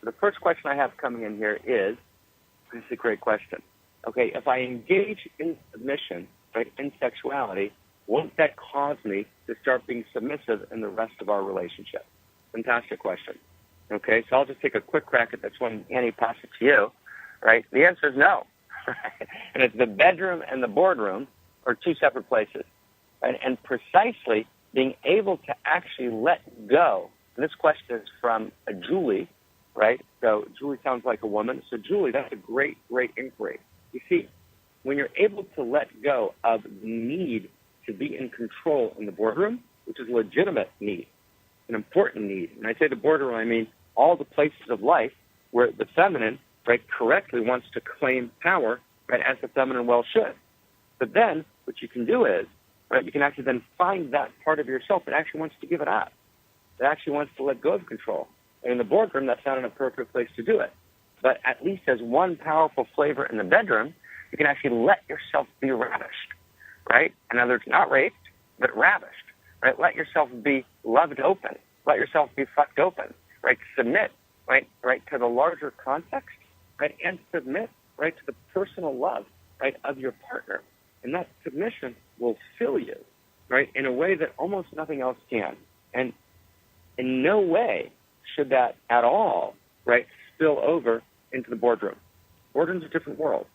The first question I have coming in here is, this is a great question. Okay, if I engage in submission, right, in sexuality, won't that cause me to start being submissive in the rest of our relationship? Fantastic question. Okay, so I'll just take a quick crack at this one. Annie, pass it to you, right? The answer is no. And it's the bedroom and the boardroom are two separate places. Right? And precisely being able to actually let go. And this question is from Julie, right? So Julie sounds like a woman. So Julie, that's a great, great inquiry. You see, when you're able to let go of the need to be in control in the boardroom, which is a legitimate need, an important need. And I say the boardroom, I mean all the places of life where the feminine, right, correctly wants to claim power, right, as the feminine well should. But then what you can do is, right, you can actually then find that part of yourself that actually wants to give it up, that actually wants to let go of control. And in the boardroom, that's not an appropriate place to do it. But at least as one powerful flavor in the bedroom, you can actually let yourself be ravished, right? In other words, not raped, but ravished, right? Let yourself be loved open. Let yourself be fucked open, right? Submit, right to the larger context, right? And submit, right, to the personal love, right, of your partner. And that submission will fill you, right, in a way that almost nothing else can. And in no way should that at all, right, spill over into the boardroom. Boardroom's a different world.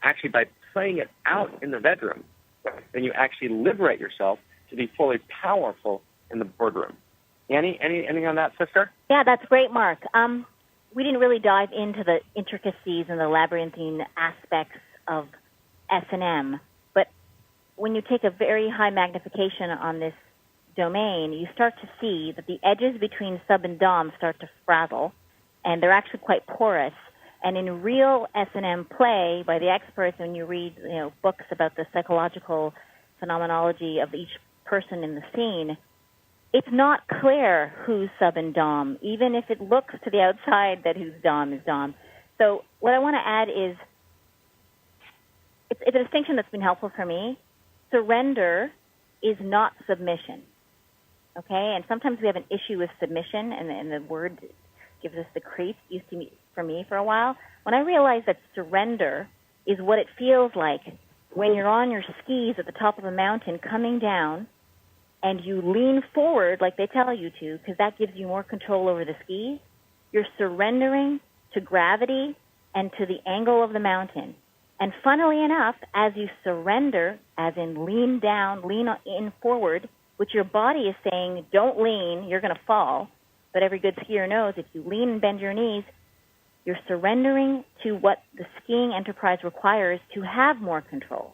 Actually, by playing it out in the bedroom, then you actually liberate yourself to be fully powerful in the boardroom. Annie, anything on that, sister? Yeah, that's great, Mark. We didn't really dive into the intricacies and the labyrinthine aspects of S&M, but when you take a very high magnification on this domain, you start to see that the edges between sub and dom start to frazzle, and they're actually quite porous. And in real S&M play by the experts, when you read books about the psychological phenomenology of each person in the scene, it's not clear who's sub and dom, even if it looks to the outside that who's dom is dom. So what I want to add is it's a distinction that's been helpful for me. Surrender is not submission, okay? And sometimes we have an issue with submission, and the word gives us the creep, used to be for me for a while. When I realized that surrender is what it feels like when you're on your skis at the top of a mountain coming down and you lean forward like they tell you to because that gives you more control over the skis, you're surrendering to gravity and to the angle of the mountain. And funnily enough, as you surrender, as in lean down, lean in forward, which your body is saying, don't lean, you're going to fall. But every good skier knows if you lean and bend your knees, you're surrendering to what the skiing enterprise requires to have more control.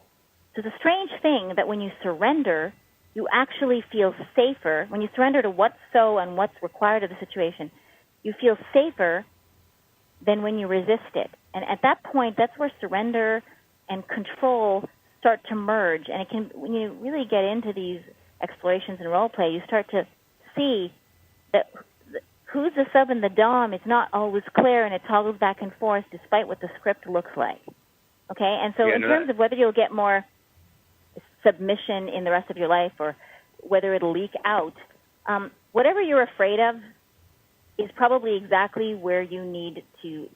So it's a strange thing that when you surrender, you actually feel safer. When you surrender to what's so and what's required of the situation, you feel safer than when you resist it. And at that point, that's where surrender and control start to merge. And it can, when you really get into these explorations and role play, you start to see that who's the sub and the dom is not always clear, and it toggles back and forth despite what the script looks like. Okay? And so in terms of whether you'll get more submission in the rest of your life or whether it'll leak out, whatever you're afraid of is probably exactly where you need to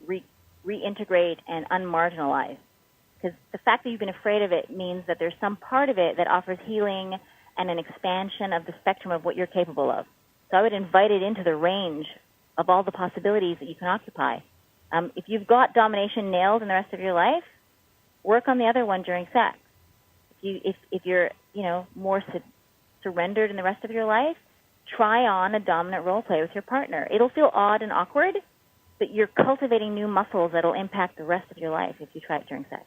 reintegrate and unmarginalize. Because the fact that you've been afraid of it means that there's some part of it that offers healing and an expansion of the spectrum of what you're capable of. So I would invite it into the range of all the possibilities that you can occupy. If you've got domination nailed in the rest of your life, work on the other one during sex. If you're more surrendered in the rest of your life, try on a dominant role play with your partner. It'll feel odd and awkward, but you're cultivating new muscles that'll impact the rest of your life if you try it during sex.